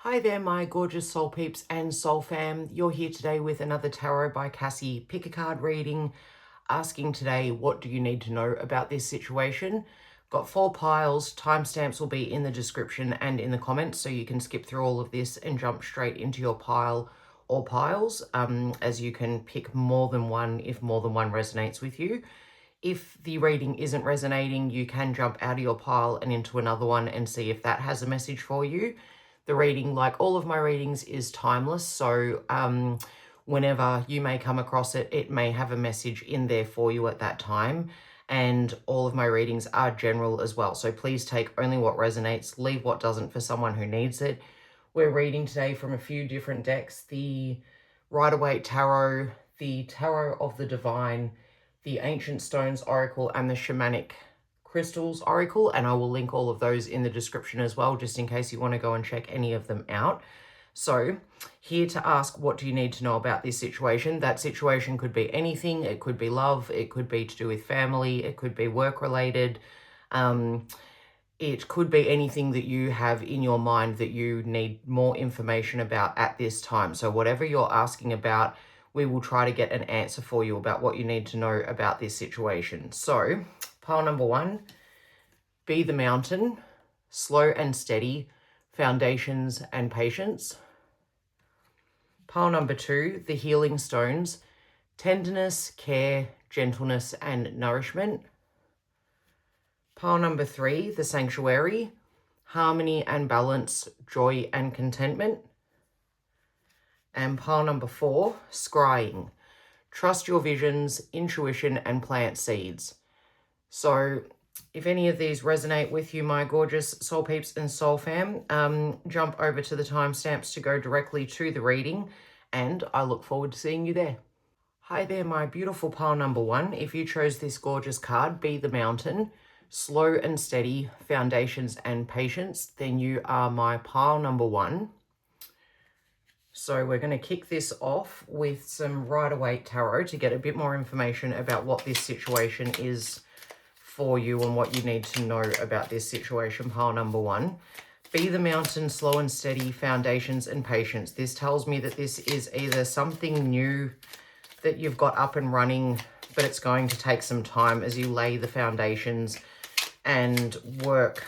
Hi there, my gorgeous soul peeps and soul fam. You're here today with another tarot by Cassy pick a card reading, asking today, what do you need to know about this situation? Got 4 piles. Timestamps will be in the description and in the comments, so you can skip through all of this and jump straight into your pile or piles, as you can pick more than one if more than one resonates with you. If the reading isn't resonating, you can jump out of your pile and into another one and see if that has a message for you. The reading, like all of my readings, is timeless, so whenever you may come across it, it may have a message in there for you at that time. And all of my readings are general as well, so please take only what resonates, leave what doesn't for someone who needs it. We're reading today from a few different decks: the Rider-Waite Tarot, the Tarot of the Divine, the Ancient Stones Oracle, and the Shamanic Crystals Oracle, and I will link all of those in the description as well, just in case you want to go and check any of them out. So, here to ask, what do you need to know about this situation? That situation could be anything. It could be love, it could be to do with family, it could be work-related. It could be anything that you have in your mind that you need more information about at this time. So whatever you're asking about, we will try to get an answer for you about what you need to know about this situation. So, pile number 1, be the mountain, slow and steady, foundations and patience. Pile number 2, the healing stones, tenderness, care, gentleness, and nourishment. Pile number 3, the sanctuary, harmony and balance, joy and contentment. And pile number 4, scrying, trust your visions, intuition, and plant seeds. So if any of these resonate with you, my gorgeous soul peeps and soul fam, jump over to the timestamps to go directly to the reading, and I look forward to seeing you there. Hi there, my beautiful pile number 1. If you chose this gorgeous card, be the mountain, slow and steady, foundations and patience, then you are my pile number 1. So we're going to kick this off with some Rider-Waite Tarot to get a bit more information about what this situation is for you and what you need to know about this situation. Pile number 1. Be the mountain, slow and steady, foundations and patience. This tells me that this is either something new that you've got up and running, but it's going to take some time as you lay the foundations and work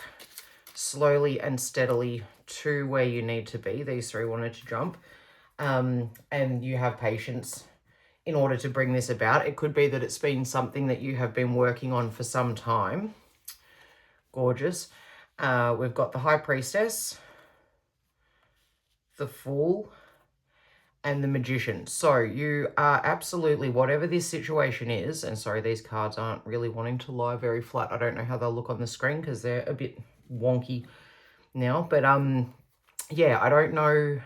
slowly and steadily to where you need to be. These 3 wanted to jump. And you have patience in order to bring this about. It could be that it's been something that you have been working on for some time. Gorgeous. We've got the High Priestess, the Fool, and the Magician. So you are absolutely, whatever this situation is, and sorry, these cards aren't really wanting to lie very flat. I don't know how they'll look on the screen because they're a bit wonky now. But yeah, I don't know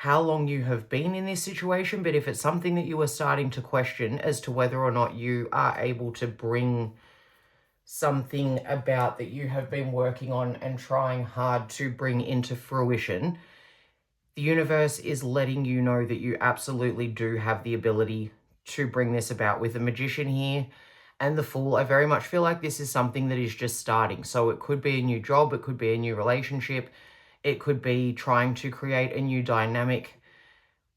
how long you have been in this situation, but if it's something that you are starting to question as to whether or not you are able to bring something about that you have been working on and trying hard to bring into fruition, the universe is letting you know that you absolutely do have the ability to bring this about. With the Magician here and the Fool, I very much feel like this is something that is just starting. So it could be a new job, it could be a new relationship, it could be trying to create a new dynamic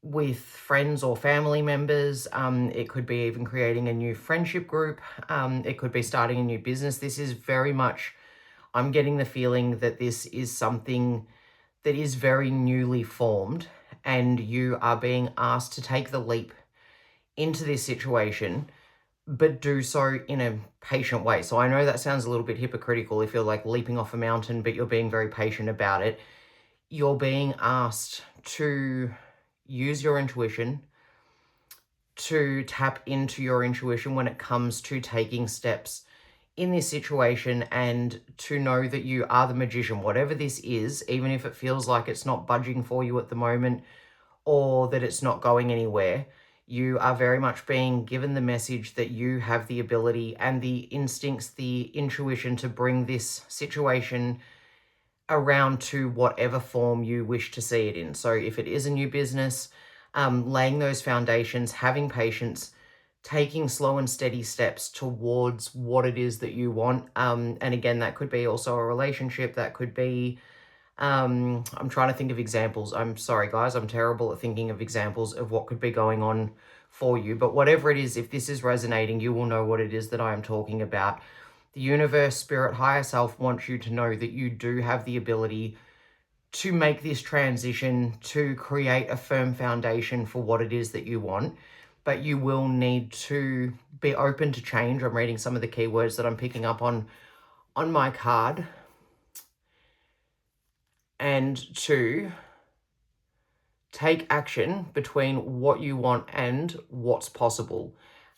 with friends or family members. It could be even creating a new friendship group. It could be starting a new business. This is very much, I'm getting the feeling that this is something that is very newly formed, and you are being asked to take the leap into this situation, but do so in a patient way. So I know that sounds a little bit hypocritical if you're like leaping off a mountain, but you're being very patient about it. You're being asked to use your intuition, to tap into your intuition when it comes to taking steps in this situation, and to know that you are the magician. Whatever this is, even if it feels like it's not budging for you at the moment or that it's not going anywhere, you are very much being given the message that you have the ability and the instincts, the intuition to bring this situation around to whatever form you wish to see it in. So if it is a new business, laying those foundations, having patience, taking slow and steady steps towards what it is that you want. And again, that could be also a relationship, that could be I'm trying to think of examples. I'm sorry, guys. I'm terrible at thinking of examples of what could be going on for you. But whatever it is, if this is resonating, you will know what it is that I am talking about. The universe, spirit, higher self wants you to know that you do have the ability to make this transition, to create a firm foundation for what it is that you want. But you will need to be open to change. I'm reading some of the keywords that I'm picking up on my card. And to take action between what you want and what's possible.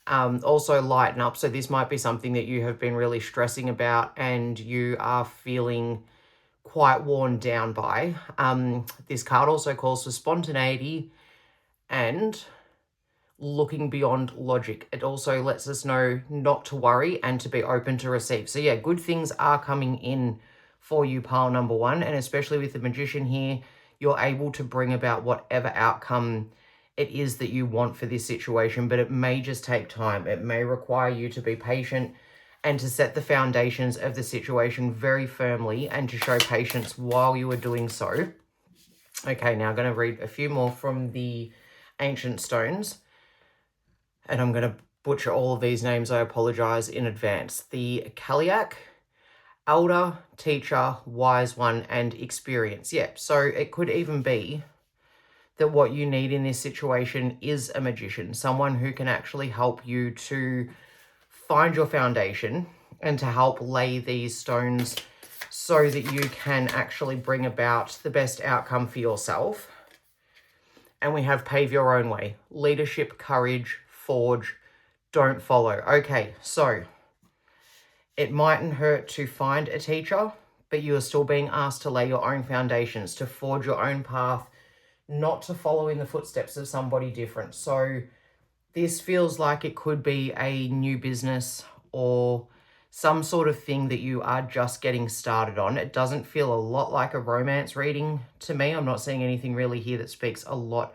Also lighten up. So this might be something that you have been really stressing about and you are feeling quite worn down by. This card also calls for spontaneity and looking beyond logic. It also lets us know not to worry and to be open to receive. So yeah, good things are coming in for you, pile number one. And especially with the Magician here, you're able to bring about whatever outcome it is that you want for this situation, but it may just take time. It may require you to be patient and to set the foundations of the situation very firmly and to show patience while you are doing so. Okay, now I'm going to read a few more from the Ancient Stones. And I'm going to butcher all of these names. I apologize in advance. The Kaliak, Elder, Teacher, Wise One, and Experience. Yeah, so it could even be that what you need in this situation is a magician, someone who can actually help you to find your foundation and to help lay these stones so that you can actually bring about the best outcome for yourself. And we have pave your own way. Leadership, courage, forge, don't follow. Okay, so it mightn't hurt to find a teacher, but you are still being asked to lay your own foundations, to forge your own path, not to follow in the footsteps of somebody different. So this feels like it could be a new business or some sort of thing that you are just getting started on. It doesn't feel a lot like a romance reading to me. I'm not seeing anything really here that speaks a lot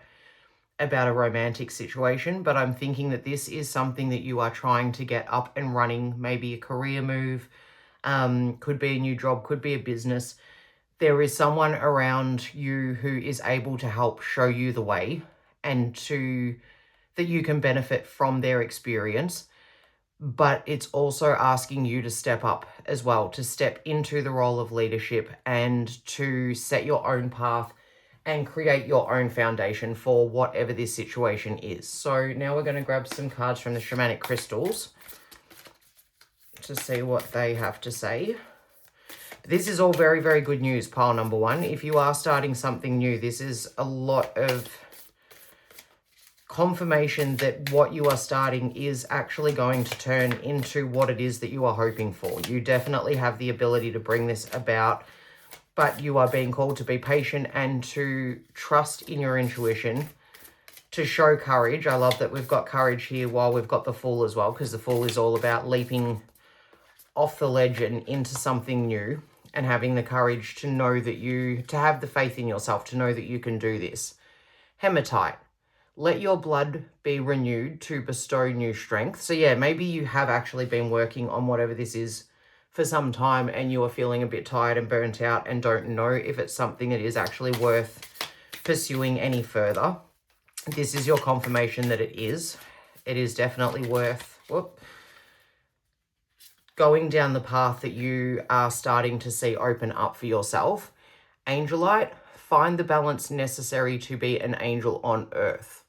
about a romantic situation, but I'm thinking that this is something that you are trying to get up and running, maybe a career move, could be a new job, could be a business. There is someone around you who is able to help show you the way and that you can benefit from their experience. But it's also asking you to step up as well, to step into the role of leadership and to set your own path and create your own foundation for whatever this situation is. So now we're going to grab some cards from the Shamanic Crystals to see what they have to say. This is all very, very good news, pile number one. If you are starting something new, this is a lot of confirmation that what you are starting is actually going to turn into what it is that you are hoping for. You definitely have the ability to bring this about, but you are being called to be patient and to trust in your intuition, to show courage. I love that we've got courage here while we've got the Fool as well, because the Fool is all about leaping off the ledge and into something new and having the courage to know that to have the faith in yourself, to know that you can do this. Hematite. Let your blood be renewed to bestow new strength. So yeah, maybe you have actually been working on whatever this is for some time and you are feeling a bit tired and burnt out and don't know if it's something that is actually worth pursuing any further. This is your confirmation that it is. It is definitely worth going down the path that you are starting to see open up for yourself. Angelite, find the balance necessary to be an angel on earth.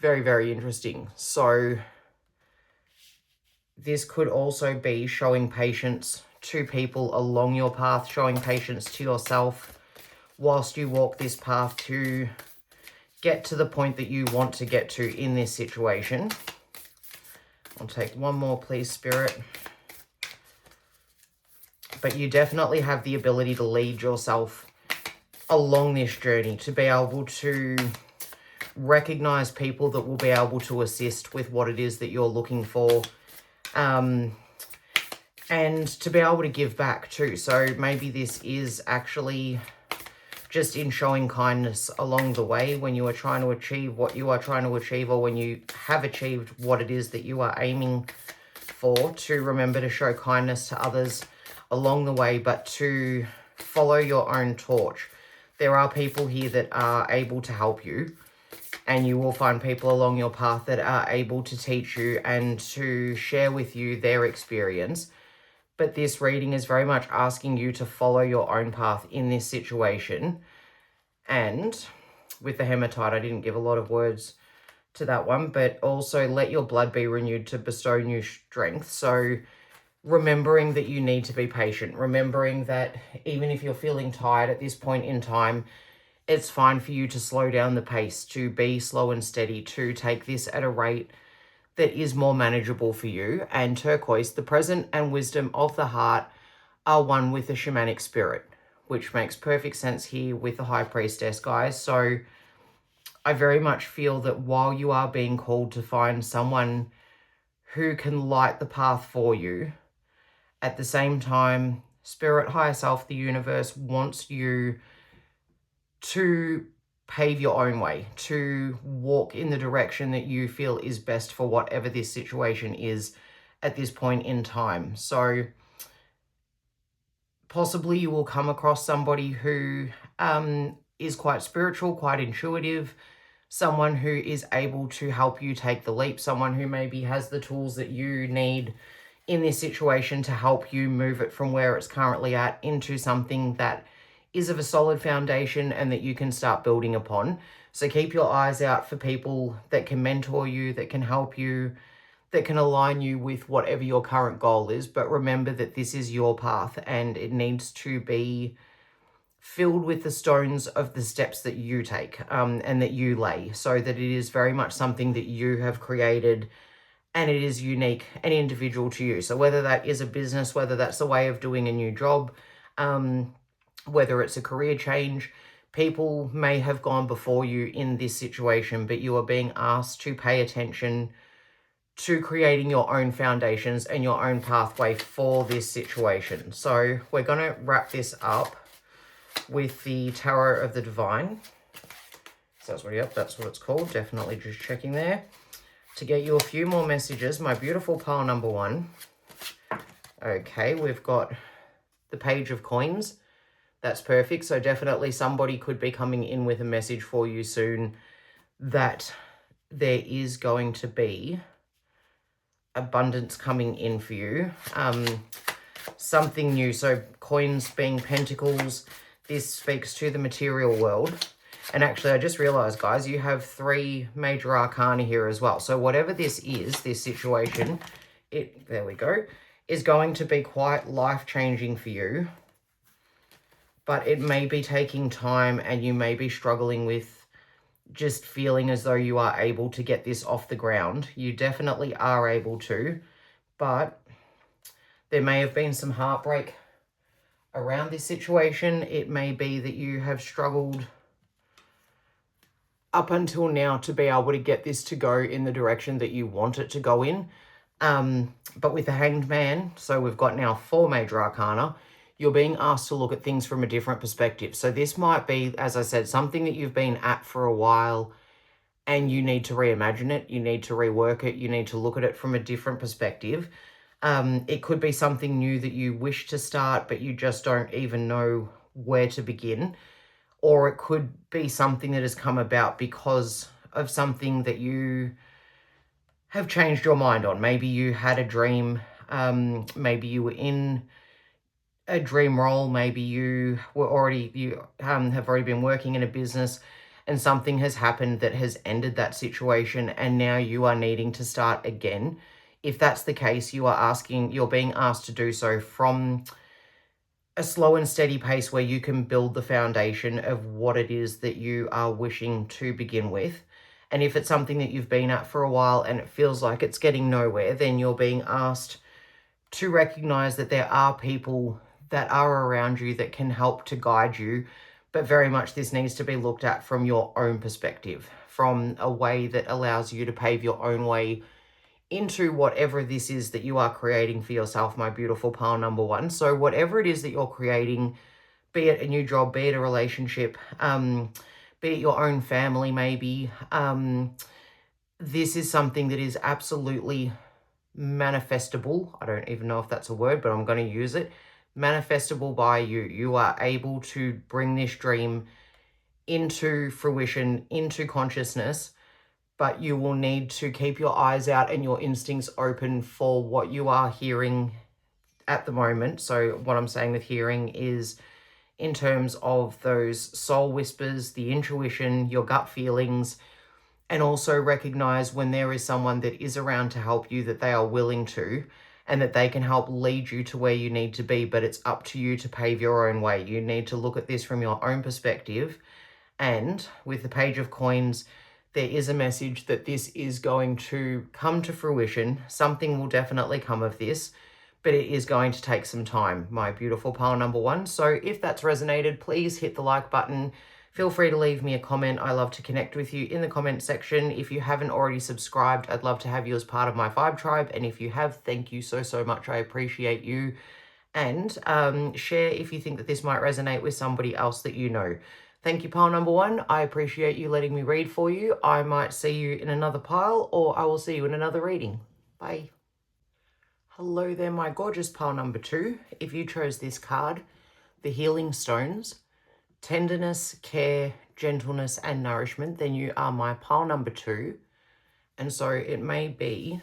Very, very interesting. So this could also be showing patience to people along your path, showing patience to yourself whilst you walk this path to get to the point that you want to get to in this situation. I'll take one more, please, Spirit. But you definitely have the ability to lead yourself along this journey, to be able to recognize people that will be able to assist with what it is that you're looking for, and to be able to give back too. So maybe this is actually just in showing kindness along the way when you are trying to achieve what you are trying to achieve, or when you have achieved what it is that you are aiming for, to remember to show kindness to others along the way, but to follow your own torch. There are people here that are able to help you, and you will find people along your path that are able to teach you and to share with you their experience. But this reading is very much asking you to follow your own path in this situation. And with the hematite, I didn't give a lot of words to that one, but also let your blood be renewed to bestow new strength. So remembering that you need to be patient, remembering that even if you're feeling tired at this point in time, it's fine for you to slow down the pace, to be slow and steady, to take this at a rate that is more manageable for you. And turquoise, the present and wisdom of the heart are one with the shamanic spirit, which makes perfect sense here with the high priestess, guys. So I very much feel that while you are being called to find someone who can light the path for you, at the same time, spirit, higher self, the universe wants you to pave your own way, to walk in the direction that you feel is best for whatever this situation is at this point in time. So possibly you will come across somebody who is quite spiritual, quite intuitive, someone who is able to help you take the leap, someone who maybe has the tools that you need in this situation to help you move it from where it's currently at into something that is of a solid foundation and that you can start building upon. So keep your eyes out for people that can mentor you, that can help you, that can align you with whatever your current goal is. But remember that this is your path and it needs to be filled with the stones of the steps that you take and that you lay, so that it is very much something that you have created and it is unique and individual to you. So whether that is a business, whether that's a way of doing a new job, whether it's a career change, people may have gone before you in this situation, but you are being asked to pay attention to creating your own foundations and your own pathway for this situation. So we're going to wrap this up with the Tarot of the Divine. So that's what it's called. Definitely just checking there. To get you a few more messages, my beautiful pile number one. Okay, we've got the Page of Coins. That's perfect. So definitely somebody could be coming in with a message for you soon that there is going to be abundance coming in for you. Something new. So coins being pentacles. This speaks to the material world. And actually, I just realized, guys, you have 3 major arcana here as well. So whatever this is, this situation, there we go, is going to be quite life-changing for you. But it may be taking time and you may be struggling with just feeling as though you are able to get this off the ground. You definitely are able to, but there may have been some heartbreak around this situation. It may be that you have struggled up until now to be able to get this to go in the direction that you want it to go in. But with the Hanged Man, so we've got now 4 major arcana, you're being asked to look at things from a different perspective. So this might be, as I said, something that you've been at for a while and you need to reimagine it, you need to rework it, you need to look at it from a different perspective. It could be something new that you wish to start, but you just don't even know where to begin. Or it could be something that has come about because of something that you have changed your mind on. Maybe you had a dream, maybe you were in a dream role, maybe you have already been working in a business and something has happened that has ended that situation and now you are needing to start again. If that's the case, you're being asked to do so from a slow and steady pace where you can build the foundation of what it is that you are wishing to begin with. And if it's something that you've been at for a while and it feels like it's getting nowhere, then you're being asked to recognize that there are people that are around you that can help to guide you. But very much this needs to be looked at from your own perspective, from a way that allows you to pave your own way into whatever this is that you are creating for yourself, my beautiful pile number one. So whatever it is that you're creating, be it a new job, be it a relationship, be it your own family maybe, this is something that is absolutely manifestable. I don't even know if that's a word, but I'm going to use it. manifestable by you. You are able to bring this dream into fruition, into consciousness, but you will need to keep your eyes out and your instincts open for what you are hearing at the moment. So what I'm saying with hearing is in terms of those soul whispers, the intuition, your gut feelings, and also recognize when there is someone that is around to help you, that they are willing to, and that they can help lead you to where you need to be, but it's up to you to pave your own way. You need to look at this from your own perspective. And with the Page of Coins, there is a message that this is going to come to fruition. Something will definitely come of this, but it is going to take some time, my beautiful pile number one. So if that's resonated, please hit the like button. Feel free to leave me a comment. I love to connect with you in the comment section. If you haven't already subscribed, I'd love to have you as part of my Vibe Tribe. And if you have, thank you so, so much. I appreciate you. And share if you think that this might resonate with somebody else that you know. Thank you, pile number one. I appreciate you letting me read for you. I might see you in another pile, or I will see you in another reading. Bye. Hello there, my gorgeous pile number two. If you chose this card, the Healing Stones, tenderness, care, gentleness, and nourishment, then you are my pile number two. And so it may be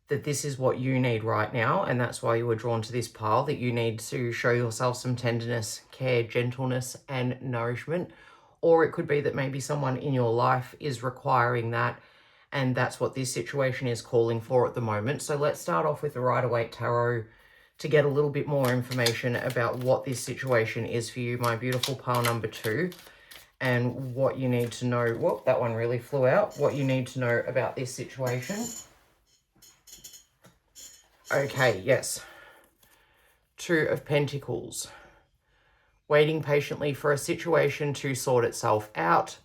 that this is what you need right now, and that's why you were drawn to this pile, that you need to show yourself some tenderness, care, gentleness, and nourishment. Or it could be that maybe someone in your life is requiring that, and that's what this situation is calling for at the moment. So let's start off with the Rider-Waite Tarot to get a little bit more information about what this situation is for you, my beautiful pile number two, and what you need to know. Whoop, that one really flew out. What you need to know about this situation. Okay, yes. Two of Pentacles. Waiting patiently for a situation to sort itself out.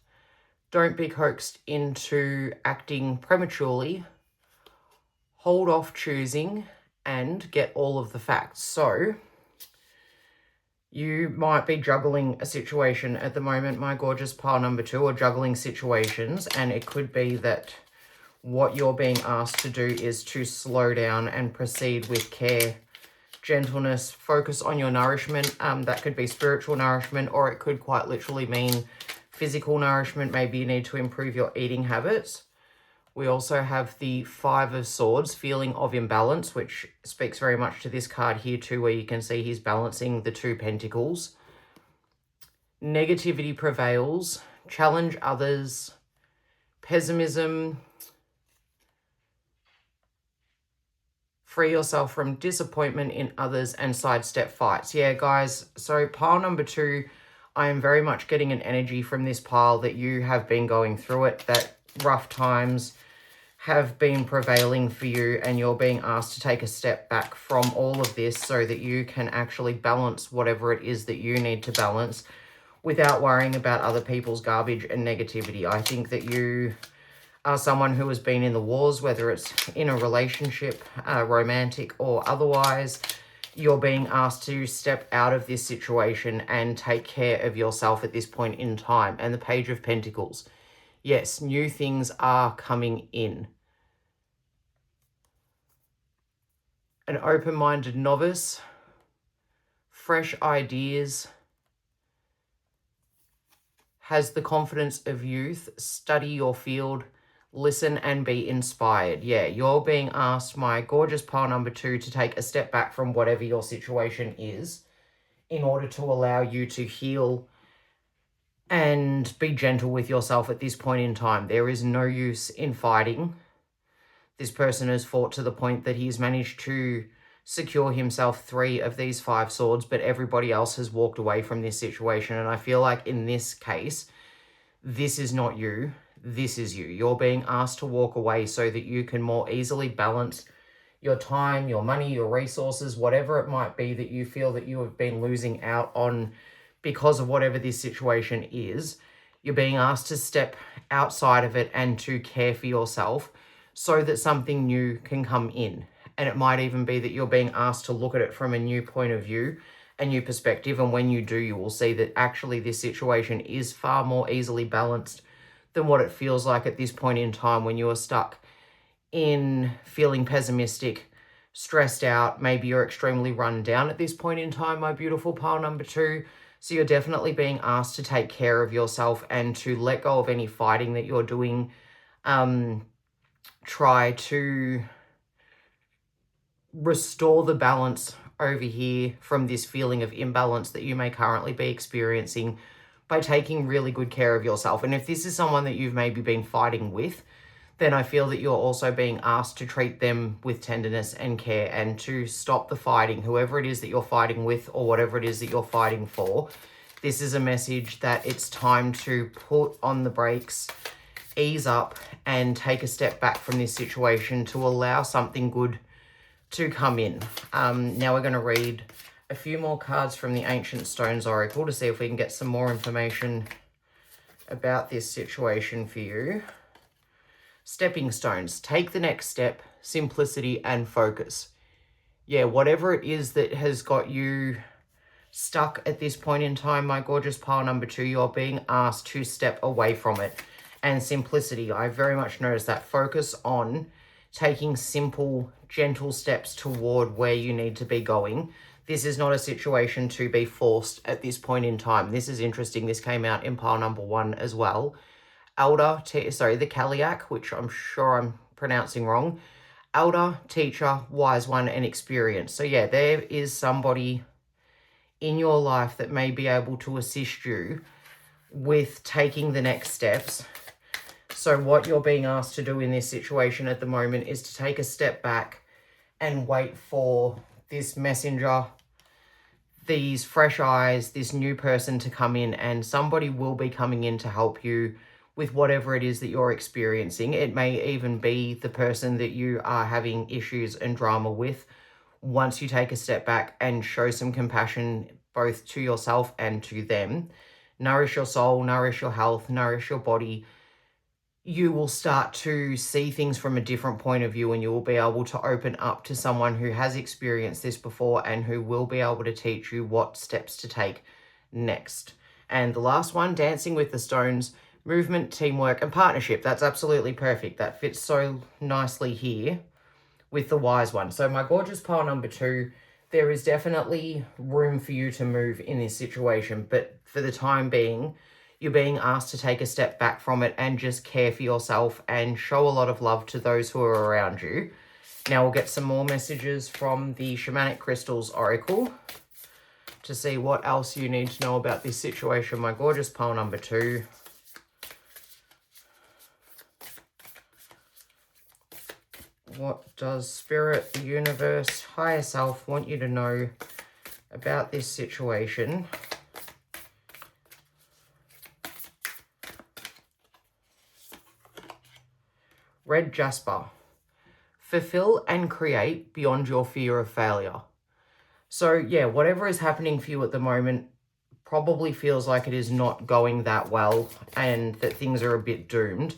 Don't be coaxed into acting prematurely. Hold off choosing and get all of the facts. So you might be juggling a situation at the moment, my gorgeous pile number two, or juggling situations, and it could be that what you're being asked to do is to slow down and proceed with care, gentleness, focus on your nourishment. That could be spiritual nourishment, or it could quite literally mean physical nourishment. Maybe you need to improve your eating habits. We also have the Five of Swords, feeling of imbalance, which speaks very much to this card here too, where you can see he's balancing the two pentacles. Negativity prevails, challenge others, pessimism, free yourself from disappointment in others, and sidestep fights. Yeah, guys, so pile number two, I am very much getting an energy from this pile that you have been going through it, that rough times have been prevailing for you, and you're being asked to take a step back from all of this so that you can actually balance whatever it is that you need to balance without worrying about other people's garbage and negativity. I think that you are someone who has been in the wars, whether it's in a relationship, romantic or otherwise. You're being asked to step out of this situation and take care of yourself at this point in time. And the Page of Pentacles. Yes, new things are coming in. An open-minded novice, fresh ideas, has the confidence of youth, study your field, listen and be inspired. Yeah, you're being asked, my gorgeous pile number two, to take a step back from whatever your situation is in order to allow you to heal and be gentle with yourself at this point in time. There is no use in fighting. This person has fought to the point that he's managed to secure himself 3 of these 5 swords, but everybody else has walked away from this situation. And I feel like in this case, this is not you. This is you. You're being asked to walk away so that you can more easily balance your time, your money, your resources, whatever it might be that you feel that you have been losing out on because of whatever this situation is. You're being asked to step outside of it and to care for yourself so that something new can come in. And it might even be that you're being asked to look at it from a new point of view, a new perspective. And when you do, you will see that actually this situation is far more easily balanced than what it feels like at this point in time when you are stuck in feeling pessimistic, stressed out. Maybe you're extremely run down at this point in time, my beautiful pile number 2. So you're definitely being asked to take care of yourself and to let go of any fighting that you're doing. Try to restore the balance over here from this feeling of imbalance that you may currently be experiencing by taking really good care of yourself. And if this is someone that you've maybe been fighting with, then I feel that you're also being asked to treat them with tenderness and care and to stop the fighting, whoever it is that you're fighting with or whatever it is that you're fighting for. This is a message that it's time to put on the brakes, ease up, and take a step back from this situation to allow something good to come in. Now we're going to read a few more cards from the Ancient Stones Oracle to see if we can get some more information about this situation for you. Stepping stones. Take the next step, simplicity and focus. Yeah, whatever it is that has got you stuck at this point in time, my gorgeous pile number 2, you're being asked to step away from it. And simplicity, I very much noticed that. Focus on taking simple, gentle steps toward where you need to be going. This is not a situation to be forced at this point in time. This is interesting. This came out in pile number 1 as well. The Kaliak, which I'm sure I'm pronouncing wrong. Elder, teacher, wise one, and experience. So yeah, there is somebody in your life that may be able to assist you with taking the next steps. So what you're being asked to do in this situation at the moment is to take a step back and wait for this messenger, these fresh eyes, this new person to come in, and somebody will be coming in to help you with whatever it is that you're experiencing. It may even be the person that you are having issues and drama with. Once you take a step back and show some compassion both to yourself and to them, nourish your soul, nourish your health, nourish your body, you will start to see things from a different point of view, and you will be able to open up to someone who has experienced this before and who will be able to teach you what steps to take next. And the last one, dancing with the stones, movement, teamwork, and partnership. That's absolutely perfect. That fits so nicely here with the wise one. So my gorgeous pile number 2, there is definitely room for you to move in this situation, but for the time being, you're being asked to take a step back from it and just care for yourself and show a lot of love to those who are around you. Now we'll get some more messages from the Shamanic Crystals Oracle to see what else you need to know about this situation, my gorgeous pile number 2. What does Spirit, the universe, higher self want you to know about this situation? Red Jasper. Fulfill and create beyond your fear of failure. So yeah, whatever is happening for you at the moment probably feels like it is not going that well and that things are a bit doomed.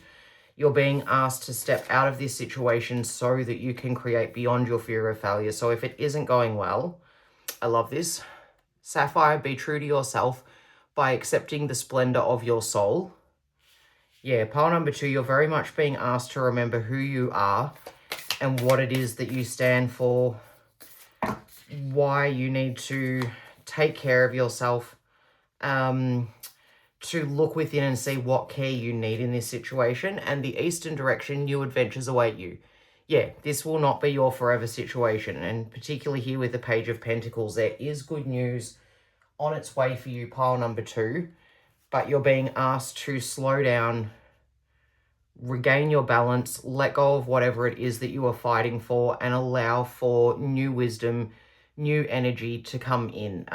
You're being asked to step out of this situation so that you can create beyond your fear of failure. So if it isn't going well, I love this. Sapphire, be true to yourself by accepting the splendor of your soul. Yeah, pile number 2, you're very much being asked to remember who you are and what it is that you stand for, why you need to take care of yourself, to look within and see what care you need in this situation, and the eastern direction, new adventures await you. Yeah, this will not be your forever situation, and particularly here with the Page of Pentacles, there is good news on its way for you, pile number 2, but you're being asked to slow down, regain your balance, let go of whatever it is that you are fighting for, and allow for new wisdom, new energy to come in.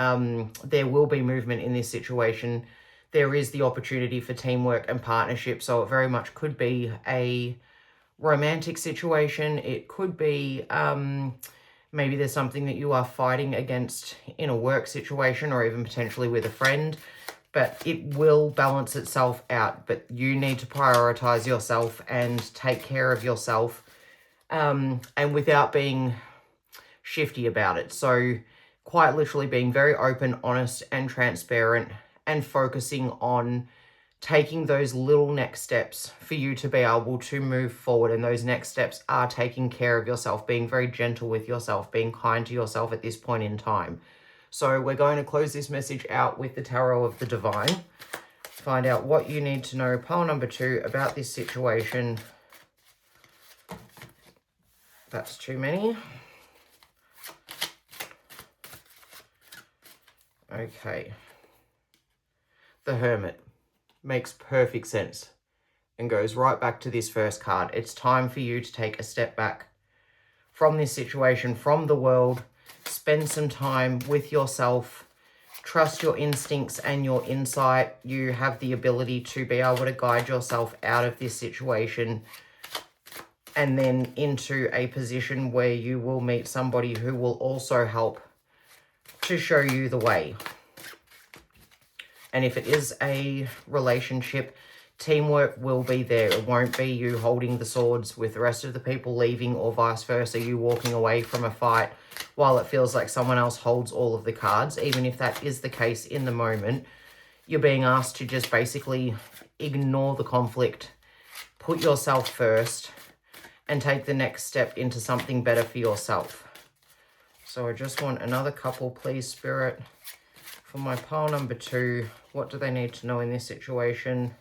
There will be movement in this situation. There is the opportunity for teamwork and partnership, so it very much could be a romantic situation. It could be maybe there's something that you are fighting against in a work situation or even potentially with a friend, but it will balance itself out. But you need to prioritize yourself and take care of yourself, and without being shifty about it. So quite literally being very open, honest, and transparent, and focusing on taking those little next steps for you to be able to move forward. And those next steps are taking care of yourself, being very gentle with yourself, being kind to yourself at this point in time. So we're going to close this message out with the Tarot of the Divine. Find out what you need to know, pile number 2, about this situation. That's too many. Okay. The Hermit. Makes perfect sense and goes right back to this first card. It's time for you to take a step back from this situation, from the world. Spend some time with yourself. Trust your instincts and your insight. You have the ability to be able to guide yourself out of this situation and then into a position where you will meet somebody who will also help to show you the way. And if it is a relationship, teamwork will be there. It won't be you holding the swords with the rest of the people leaving, or vice versa, you walking away from a fight while it feels like someone else holds all of the cards. Even if that is the case in the moment, you're being asked to just basically ignore the conflict, put yourself first, and take the next step into something better for yourself. So I just want another couple, please, Spirit. For my pile number 2, what do they need to know in this situation?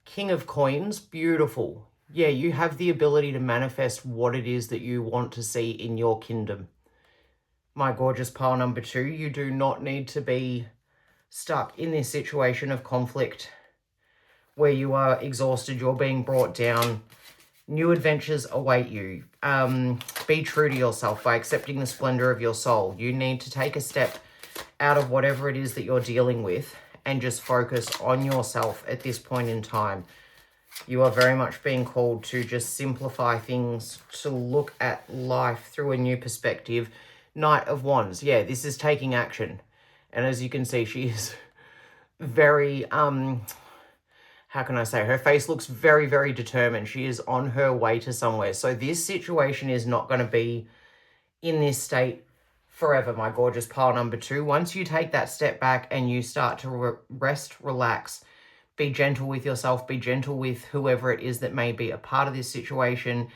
King of Coins, beautiful. Yeah, you have the ability to manifest what it is that you want to see in your kingdom. My gorgeous pile number 2, you do not need to be stuck in this situation of conflict where you are exhausted, you're being brought down. New adventures await you. Be true to yourself by accepting the splendor of your soul. You need to take a step out of whatever it is that you're dealing with and just focus on yourself at this point in time. You are very much being called to just simplify things, to look at life through a new perspective. Knight of Wands. Yeah, this is taking action. And as you can see, she is very, how can I say, her face looks very, very determined. She is on her way to somewhere. So this situation is not going to be in this state forever, my gorgeous pile number 2. Once you take that step back and you start to rest, relax, be gentle with yourself, be gentle with whoever it is that may be a part of this situation,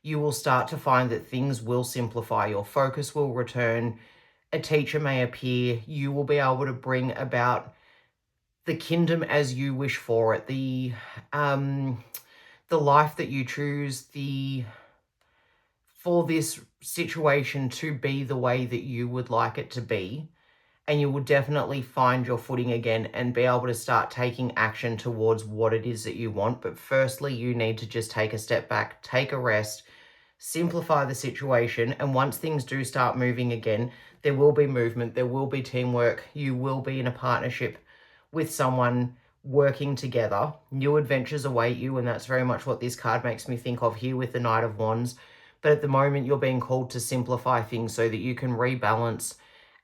you will start to find that things will simplify. Your focus will return. A teacher may appear. You will be able to bring about the kingdom as you wish for it, the life that you choose, for this situation to be the way that you would like it to be. And you will definitely find your footing again and be able to start taking action towards what it is that you want. But firstly, you need to just take a step back, take a rest, simplify the situation. And once things do start moving again, there will be movement, there will be teamwork, you will be in a partnership with someone working together. New adventures await you, and that's very much what this card makes me think of here with the Knight of Wands. But at the moment, you're being called to simplify things so that you can rebalance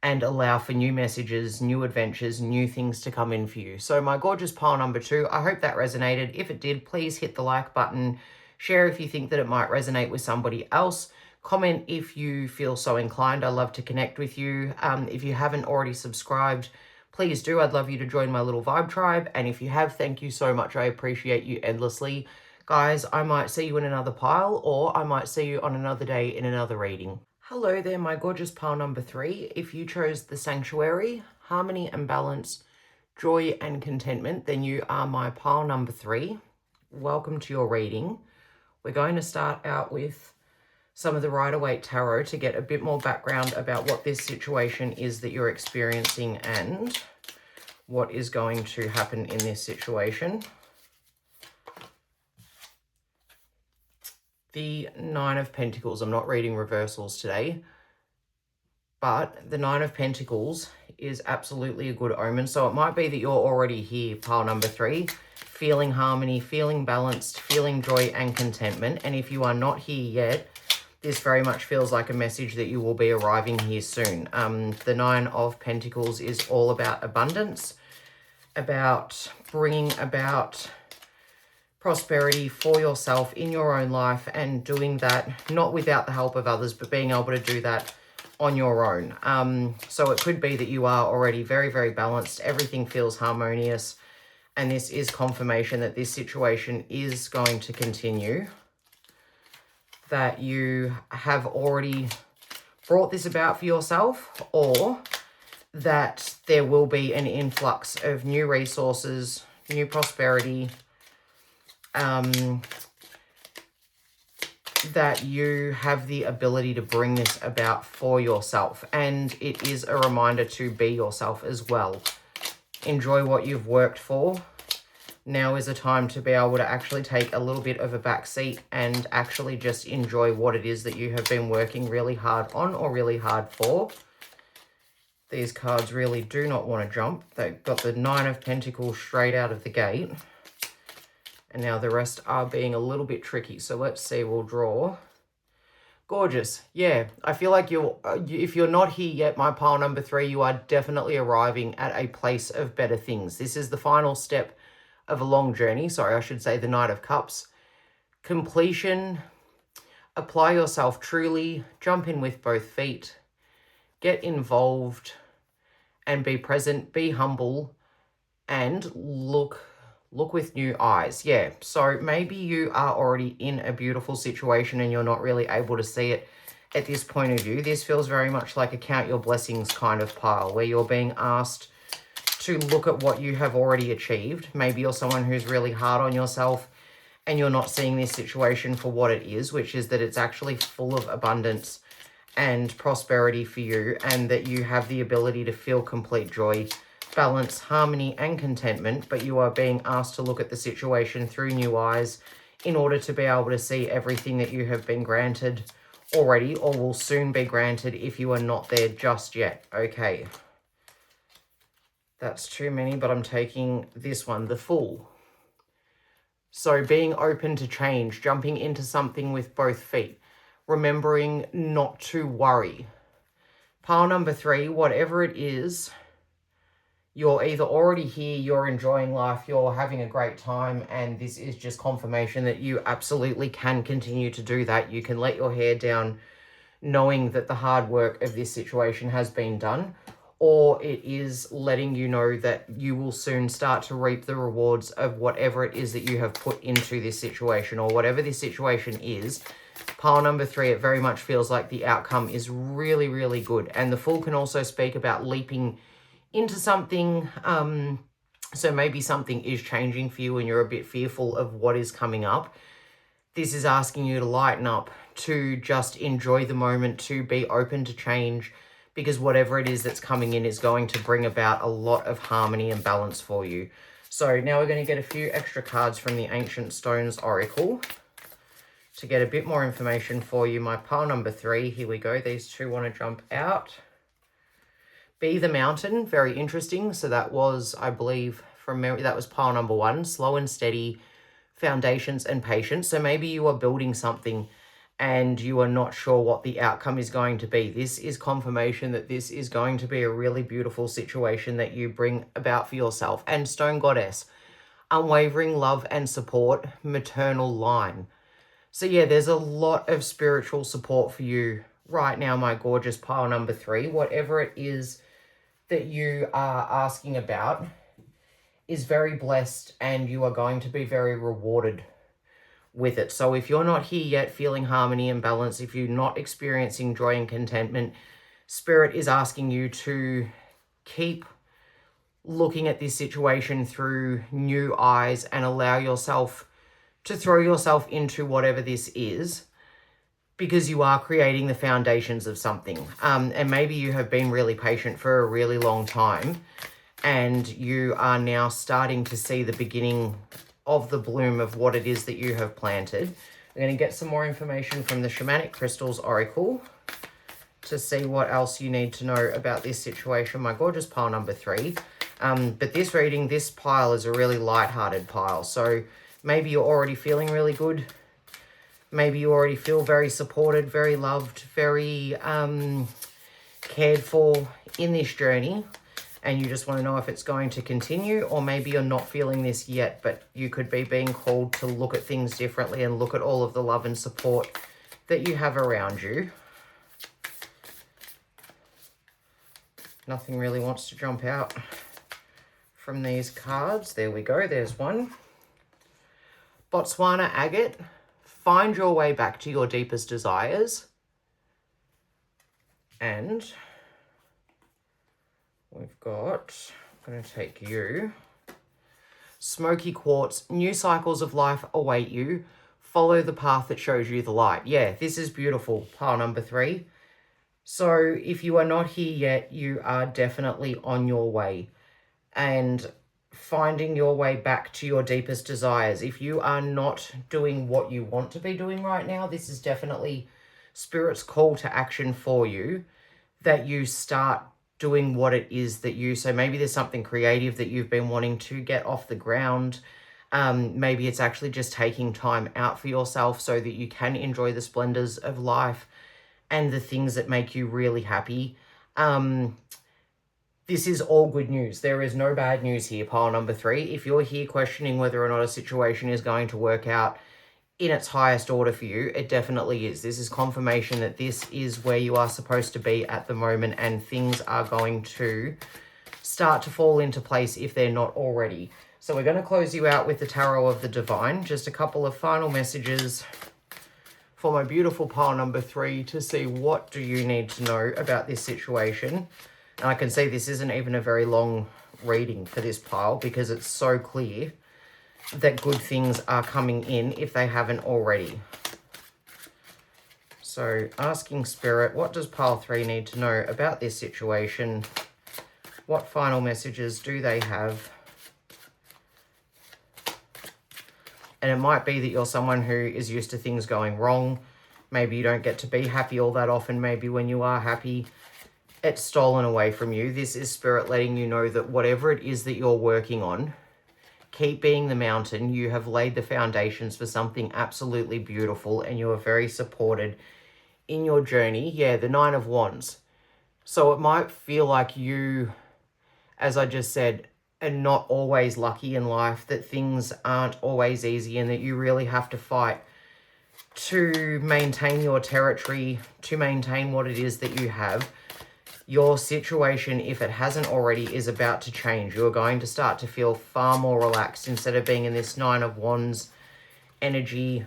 and allow for new messages, new adventures, new things to come in for you. So my gorgeous pile number 2, I hope that resonated. If it did, please hit the like button. Share if you think that it might resonate with somebody else. Comment if you feel so inclined. I love to connect with you. If you haven't already subscribed, please do. I'd love you to join my little vibe tribe. And if you have, thank you so much. I appreciate you endlessly. Guys, I might see you in another pile, or I might see you on another day in another reading. Hello there, my gorgeous pile number 3. If you chose the Sanctuary, Harmony and Balance, Joy and Contentment, then you are my pile number 3. Welcome to your reading. We're going to start out with some of the Rider-Waite Tarot to get a bit more background about what this situation is that you're experiencing and what is going to happen in this situation. The Nine of Pentacles. I'm not reading reversals today, but the Nine of Pentacles is absolutely a good omen. So it might be that you're already here, pile number 3, feeling harmony, feeling balanced, feeling joy and contentment. And if you are not here yet, this very much feels like a message that you will be arriving here soon. The Nine of Pentacles is all about abundance, about bringing about prosperity for yourself in your own life, and doing that not without the help of others, but being able to do that on your own. So it could be that you are already very, very balanced. Everything feels harmonious. And this is confirmation that this situation is going to continue. That you have already brought this about for yourself, or that there will be an influx of new resources, new prosperity, that you have the ability to bring this about for yourself. And it is a reminder to be yourself as well. Enjoy what you've worked for. Now is a time to be able to actually take a little bit of a back seat and actually just enjoy what it is that you have been working really hard on or really hard for. These cards really do not want to jump. They've got the Nine of Pentacles straight out of the gate. And now the rest are being a little bit tricky. So let's see, we'll draw. Gorgeous. Yeah, I feel like if you're not here yet, my pile number 3, you are definitely arriving at a place of better things. This is the final step of a long journey. Sorry, I should say the Knight of Cups. Completion. Apply yourself truly. Jump in with both feet. Get involved and be present. Be humble and look with new eyes. Yeah, so maybe you are already in a beautiful situation and you're not really able to see it at this point of view. This feels very much like a count your blessings kind of pile, where you're being asked to look at what you have already achieved. Maybe you're someone who's really hard on yourself and you're not seeing this situation for what it is, which is that it's actually full of abundance and prosperity for you, and that you have the ability to feel complete joy, balance, harmony, and contentment, but you are being asked to look at the situation through new eyes in order to be able to see everything that you have been granted already or will soon be granted if you are not there just yet. Okay. That's too many, but I'm taking this one, the Fool. So being open to change, jumping into something with both feet, remembering not to worry. Pile number 3, whatever it is, you're either already here, you're enjoying life, you're having a great time, and this is just confirmation that you absolutely can continue to do that. You can let your hair down knowing that the hard work of this situation has been done, or it is letting you know that you will soon start to reap the rewards of whatever it is that you have put into this situation, or whatever this situation is. Pile number 3, it very much feels like the outcome is really, really good. And the Fool can also speak about leaping into something. So maybe something is changing for you and you're a bit fearful of what is coming up. This is asking you to lighten up, to just enjoy the moment, to be open to change, because whatever it is that's coming in is going to bring about a lot of harmony and balance for you. So now we're going to get a few extra cards from the Ancient Stones Oracle to get a bit more information for you. My pile number 3, here we go. These two want to jump out. Be the Mountain, very interesting. So that was, I believe, from memory, that was pile number 1, slow and steady, foundations and patience. So maybe you are building something and you are not sure what the outcome is going to be. This is confirmation that this is going to be a really beautiful situation that you bring about for yourself. And Stone Goddess, unwavering love and support, maternal line. So yeah, there's a lot of spiritual support for you right now, my gorgeous pile number 3. Whatever it is that you are asking about is very blessed and you are going to be very rewarded with it. So if you're not here yet feeling harmony and balance, if you're not experiencing joy and contentment, Spirit is asking you to keep looking at this situation through new eyes and allow yourself to throw yourself into whatever this is, because you are creating the foundations of something. And maybe you have been really patient for a really long time and you are now starting to see the beginning of the bloom of what it is that you have planted. We're going to get some more information from the Shamanic Crystals Oracle to see what else you need to know about this situation, my gorgeous pile number 3. But this reading, this pile is a really light-hearted pile. So maybe you're already feeling really good. Maybe you already feel very supported, very loved, very cared for in this journey. And you just want to know if it's going to continue, or maybe you're not feeling this yet, but you could be being called to look at things differently and look at all of the love and support that you have around you. nothing really wants to jump out from these cards. There we go, there's one. Botswana agate, find your way back to your deepest desires. And we've got, I'm going to take you. Smoky quartz, new cycles of life await you. Follow the path that shows you the light. Yeah, this is beautiful, pile number 3. So if you are not here yet, you are definitely on your way. And finding your way back to your deepest desires. If you are not doing what you want to be doing right now, this is definitely Spirit's call to action for you, that you start doing what it is that you, so maybe there's something creative that you've been wanting to get off the ground. Maybe it's actually just taking time out for yourself so that you can enjoy the splendors of life and the things that make you really happy. This is all good news. There is no bad news here, pile number 3. If you're here questioning whether or not a situation is going to work out in its highest order for you, it definitely is. This is confirmation that this is where you are supposed to be at the moment, and things are going to start to fall into place if they're not already. So we're going to close you out with the Tarot of the Divine. Just a couple of final messages for my beautiful pile number 3 to see what do you need to know about this situation. And I can see this isn't even a very long reading for this pile because it's so clear that good things are coming in if they haven't already. So asking Spirit, what does pile 3 need to know about this situation? What final messages do they have? And it might be that you're someone who is used to things going wrong. Maybe you don't get to be happy all that often. Maybe when you are happy, it's stolen away from you. This is Spirit letting you know that whatever it is that you're working on, keep being the mountain. You have laid the foundations for something absolutely beautiful, and you are very supported in your journey. Yeah, the 9 of Wands. So it might feel like you, as I just said, are not always lucky in life, that things aren't always easy, and that you really have to fight to maintain your territory, to maintain what it is that you have. Your situation, if it hasn't already, is about to change. You're going to start to feel far more relaxed instead of being in this 9 of Wands energy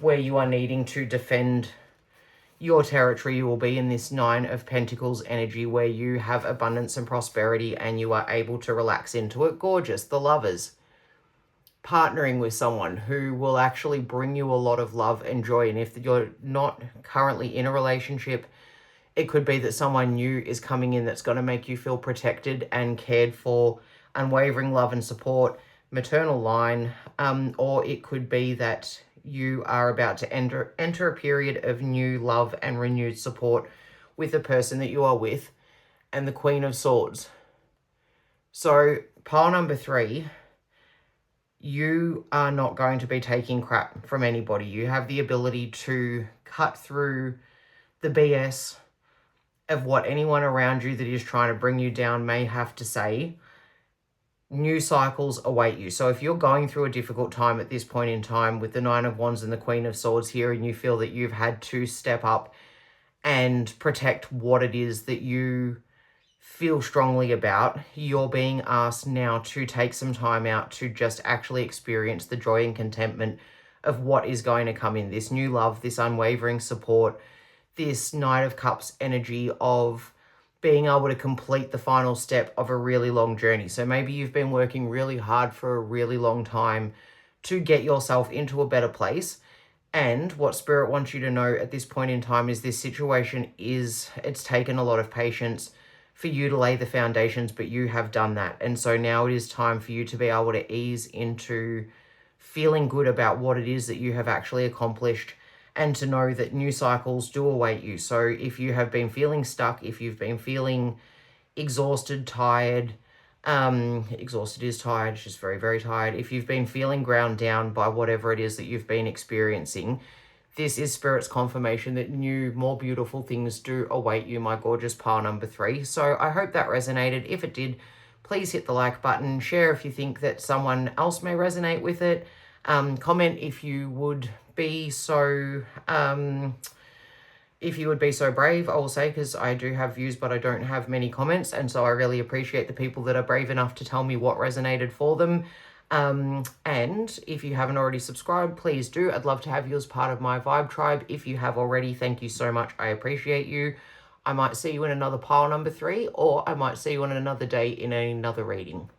where you are needing to defend your territory. You will be in this 9 of Pentacles energy where you have abundance and prosperity and you are able to relax into it. Gorgeous. The Lovers. Partnering with someone who will actually bring you a lot of love and joy. And if you're not currently in a relationship, it could be that someone new is coming in that's going to make you feel protected and cared for, unwavering love and support, maternal line, or it could be that you are about to enter a period of new love and renewed support with the person that you are with, and the Queen of Swords. So pile number 3, you are not going to be taking crap from anybody. You have the ability to cut through the BS of what anyone around you that is trying to bring you down may have to say. New cycles await you. So if you're going through a difficult time at this point in time with the 9 of Wands and the Queen of Swords here, and you feel that you've had to step up and protect what it is that you feel strongly about, you're being asked now to take some time out to just actually experience the joy and contentment of what is going to come in. This new love, this unwavering support, this Knight of Cups energy of being able to complete the final step of a really long journey. So maybe you've been working really hard for a really long time to get yourself into a better place. And what Spirit wants you to know at this point in time is this situation it's taken a lot of patience for you to lay the foundations, but you have done that. And so now it is time for you to be able to ease into feeling good about what it is that you have actually accomplished, and to know that new cycles do await you. So if you have been feeling stuck, if you've been feeling exhausted, tired, exhausted is tired, it's just very, very tired. If you've been feeling ground down by whatever it is that you've been experiencing, this is Spirit's confirmation that new, more beautiful things do await you, my gorgeous pile number 3. So I hope that resonated. If it did, please hit the like button. Share if you think that someone else may resonate with it. Comment if you would be so if you would be so brave, I will say, because I do have views, but I don't have many comments. And so I really appreciate the people that are brave enough to tell me what resonated for them. And if you haven't already subscribed, please do. I'd love to have you as part of my vibe tribe. If you have already, thank you so much. I appreciate you. I might see you in another pile number 3, or I might see you on another day in another reading.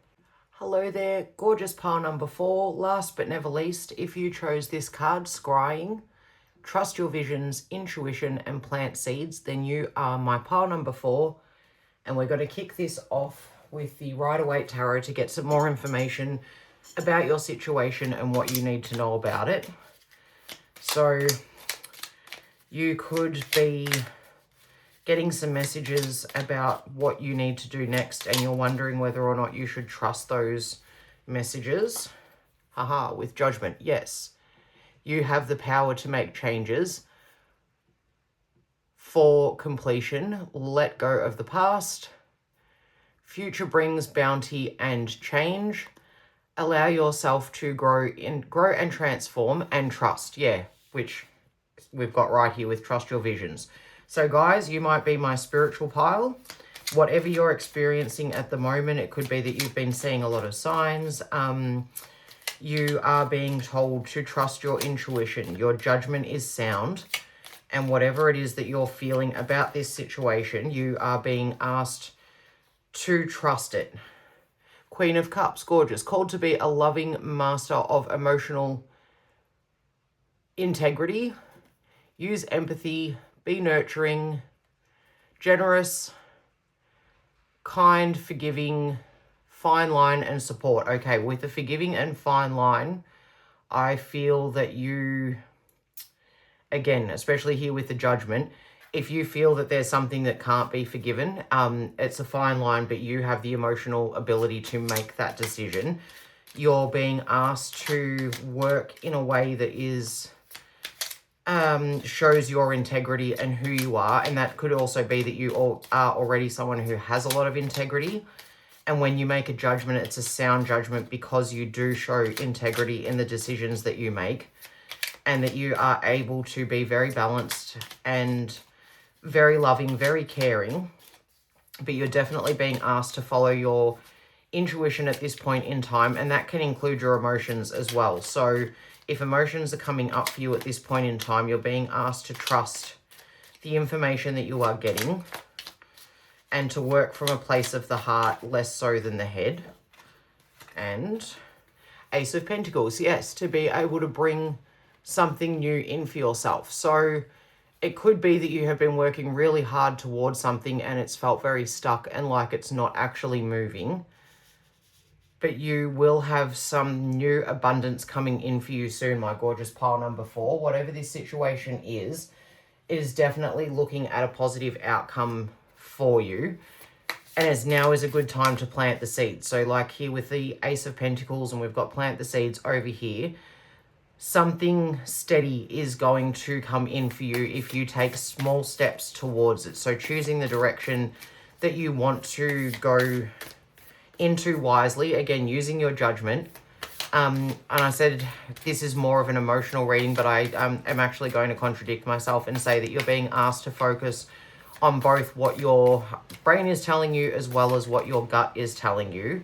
Hello there, gorgeous pile number 4. Last but never least, if you chose this card, Scrying, trust your visions, intuition, and plant seeds, then you are my pile number 4. And we're going to kick this off with the Rider-Waite Tarot to get some more information about your situation and what you need to know about it. So you could be getting some messages about what you need to do next, and you're wondering whether or not you should trust those messages. Haha, with Judgment, yes. You have the power to make changes for completion. Let go of the past. Future brings bounty and change. Allow yourself to grow and transform, and trust. Yeah, which we've got right here with trust your visions. So guys, you might be my spiritual pile. Whatever you're experiencing at the moment, it could be that you've been seeing a lot of signs. You are being told to trust your intuition. Your judgment is sound. And whatever it is that you're feeling about this situation, you are being asked to trust it. Queen of Cups, gorgeous. Called to be a loving master of emotional integrity. Use empathy. Be nurturing, generous, kind, forgiving, fine line, and support. Okay, with the forgiving and fine line, I feel that you, again, especially here with the Judgment, if you feel that there's something that can't be forgiven, it's a fine line, but you have the emotional ability to make that decision. You're being asked to work in a way that is shows your integrity and who you are, and that could also be that you are already someone who has a lot of integrity, and when you make a judgment, it's a sound judgment because you do show integrity in the decisions that you make, and that you are able to be very balanced and very loving, very caring, but you're definitely being asked to follow your intuition at this point in time, and that can include your emotions as well. So if emotions are coming up for you at this point in time, you're being asked to trust the information that you are getting and to work from a place of the heart, less so than the head. And Ace of Pentacles, yes, to be able to bring something new in for yourself. So it could be that you have been working really hard towards something and it's felt very stuck and like it's not actually moving. But you will have some new abundance coming in for you soon, my gorgeous pile number 4. Whatever this situation is, it is definitely looking at a positive outcome for you. And as now is a good time to plant the seeds. So like here with the Ace of Pentacles, and we've got plant the seeds over here, something steady is going to come in for you if you take small steps towards it. So choosing the direction that you want to go into wisely, again, using your judgment. And I said this is more of an emotional reading, but I am actually going to contradict myself and say that you're being asked to focus on both what your brain is telling you as well as what your gut is telling you.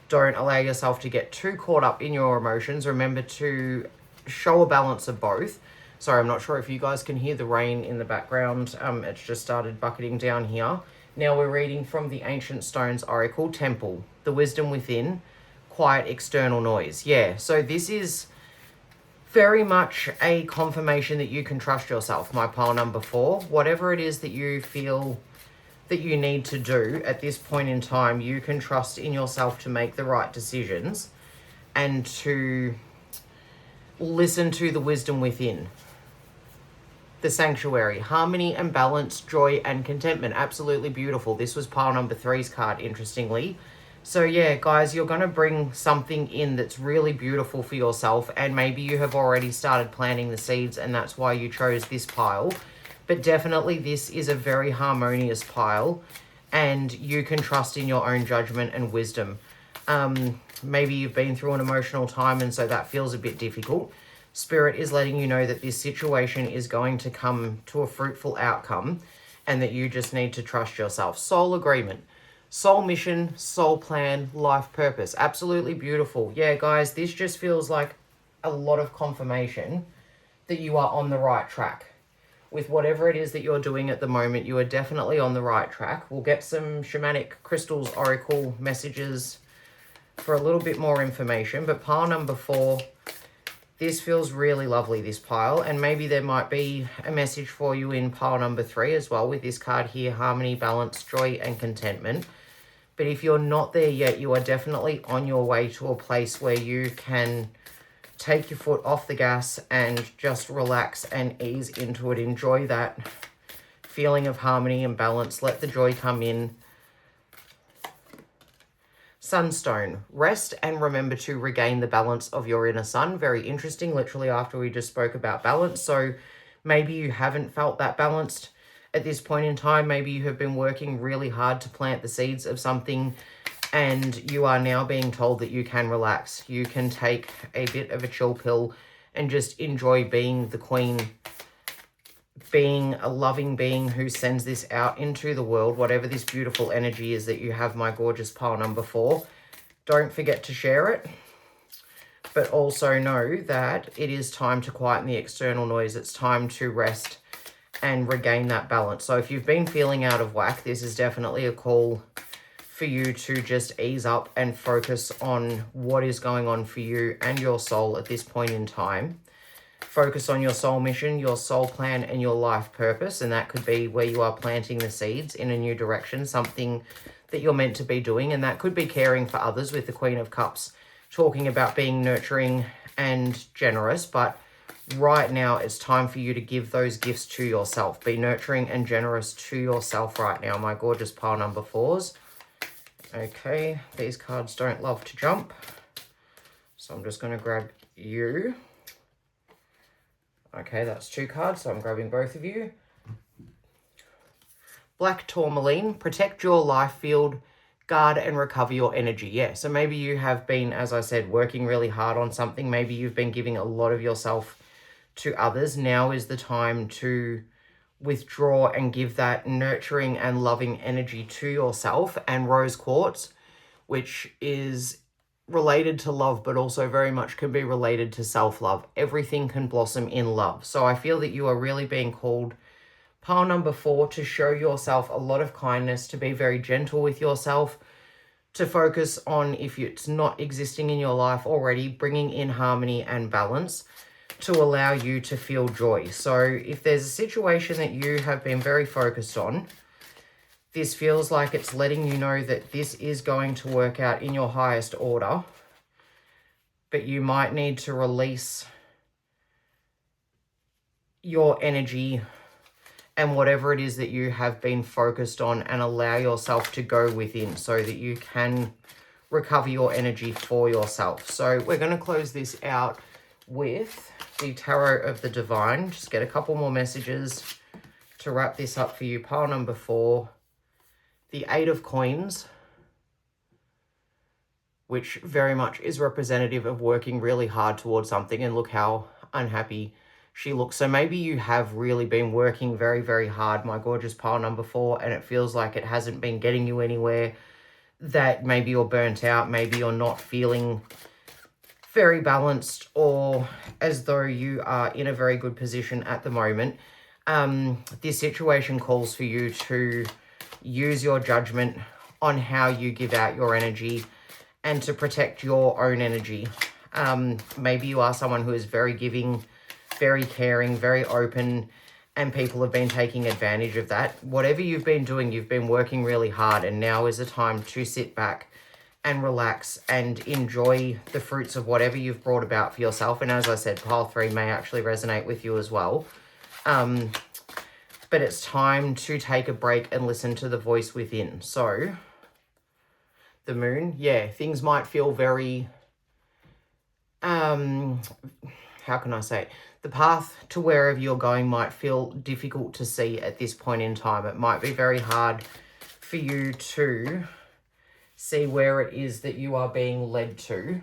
Don't allow yourself to get too caught up in your emotions. Remember to show a balance of both. Sorry, I'm not sure if you guys can hear the rain in the background. It's just started bucketing down here. Now we're reading from the Ancient Stones Oracle, Temple, the wisdom within, quiet external noise. Yeah, so this is very much a confirmation that you can trust yourself, my pile number 4. Whatever it is that you feel that you need to do at this point in time, you can trust in yourself to make the right decisions and to listen to the wisdom within. The Sanctuary, harmony and balance, joy and contentment. Absolutely beautiful. This was pile number 3's card, interestingly. So yeah, guys, you're going to bring something in that's really beautiful for yourself, and maybe you have already started planting the seeds and that's why you chose this pile. But definitely this is a very harmonious pile, and you can trust in your own judgment and wisdom. Maybe you've been through an emotional time and so that feels a bit difficult. Spirit is letting you know that this situation is going to come to a fruitful outcome and that you just need to trust yourself. Soul agreement, soul mission, soul plan, life purpose. Absolutely beautiful. Yeah, guys, this just feels like a lot of confirmation that you are on the right track. With whatever it is that you're doing at the moment, you are definitely on the right track. We'll get some shamanic crystals, oracle messages for a little bit more information. But pile number 4, this feels really lovely, this pile. And maybe there might be a message for you in pile number 3 as well with this card here, harmony, balance, joy, and contentment. But if you're not there yet, you are definitely on your way to a place where you can take your foot off the gas and just relax and ease into it. Enjoy that feeling of harmony and balance. Let the joy come in. Sunstone, rest and remember to regain the balance of your inner sun. Very interesting, literally after we just spoke about balance. So maybe you haven't felt that balanced at this point in time. Maybe you have been working really hard to plant the seeds of something and you are now being told that you can relax. You can take a bit of a chill pill and just enjoy being the queen, being a loving being who sends this out into the world, whatever this beautiful energy is that you have, my gorgeous pile number 4. Don't forget to share it, but also know that it is time to quieten the external noise. It's time to rest and regain that balance. So if you've been feeling out of whack, this is definitely a call for you to just ease up and focus on what is going on for you and your soul at this point in time. Focus on your soul mission, your soul plan, and your life purpose. And that could be where you are planting the seeds in a new direction, something that you're meant to be doing. And that could be caring for others with the Queen of Cups, talking about being nurturing and generous. But right now, it's time for you to give those gifts to yourself. Be nurturing and generous to yourself right now, my gorgeous pile number 4s. Okay, these cards don't love to jump. So I'm just going to grab you. Okay, that's 2 cards, so I'm grabbing both of you. Black tourmaline, protect your life field, guard and recover your energy. Yeah, so maybe you have been, as I said, working really hard on something. Maybe you've been giving a lot of yourself to others. Now is the time to withdraw and give that nurturing and loving energy to yourself. And rose quartz, which is related to love, but also very much can be related to self-love. Everything can blossom in love. So I feel that you are really being called, pile number 4, to show yourself a lot of kindness, to be very gentle with yourself, to focus on, if it's not existing in your life already, bringing in harmony and balance to allow you to feel joy. So if there's a situation that you have been very focused on, this feels like it's letting you know that this is going to work out in your highest order, but you might need to release your energy and whatever it is that you have been focused on and allow yourself to go within so that you can recover your energy for yourself. So we're going to close this out with the Tarot of the Divine. Just get a couple more messages to wrap this up for you. Pile number 4, the 8 of Coins, which very much is representative of working really hard towards something, and look how unhappy she looks. So maybe you have really been working very, very hard, my gorgeous pile number 4, and it feels like it hasn't been getting you anywhere, that maybe you're burnt out, maybe you're not feeling very balanced, or as though you are in a very good position at the moment. This situation calls for you to use your judgment on how you give out your energy and to protect your own energy. Maybe you are someone who is very giving, very caring, very open, and people have been taking advantage of that. Whatever you've been doing, you've been working really hard, and now is the time to sit back and relax and enjoy the fruits of whatever you've brought about for yourself. And as I said, pile 3 may actually resonate with you as well. But it's time to take a break and listen to the voice within. So the moon, yeah, things might feel very, how can I say it? The path to wherever you're going might feel difficult to see at this point in time. It might be very hard for you to see where it is that you are being led to.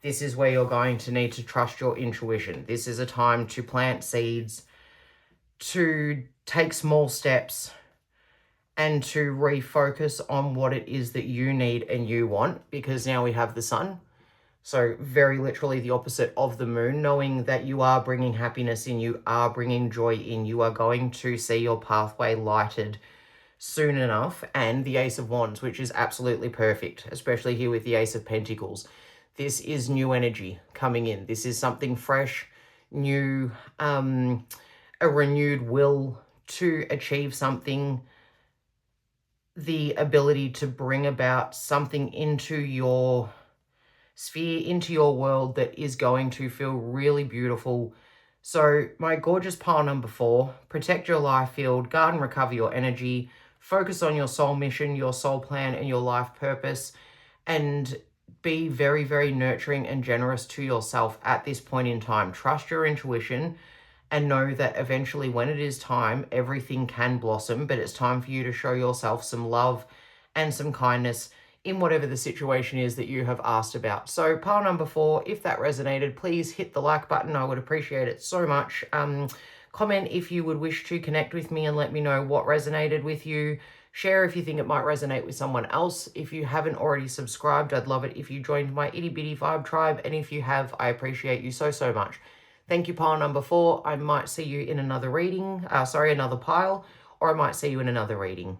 this is where you're going to need to trust your intuition. This is a time to plant seeds, to take small steps, and to refocus on what it is that you need and you want, because now we have the sun. So very literally the opposite of the moon, knowing that you are bringing happiness in, you are bringing joy in, you are going to see your pathway lighted soon enough. And the Ace of Wands, which is absolutely perfect, especially here with the Ace of Pentacles. This is new energy coming in. This is something fresh, new, a renewed will to achieve something, the ability to bring about something into your sphere, into your world that is going to feel really beautiful. So my gorgeous pile number 4, protect your life field, guard and recover your energy, focus on your soul mission, your soul plan, and your life purpose, and be very, very nurturing and generous to yourself at this point in time. Trust your intuition and know that eventually when it is time, everything can blossom, but it's time for you to show yourself some love and some kindness in whatever the situation is that you have asked about. So pile number 4, if that resonated, please hit the like button. I would appreciate it so much. Comment if you would wish to connect with me and let me know what resonated with you. Share if you think it might resonate with someone else. If you haven't already subscribed, I'd love it if you joined my itty bitty vibe tribe. And if you have, I appreciate you so, so much. Thank you, pile number 4. I might see you in another reading, another pile, or I might see you in another reading.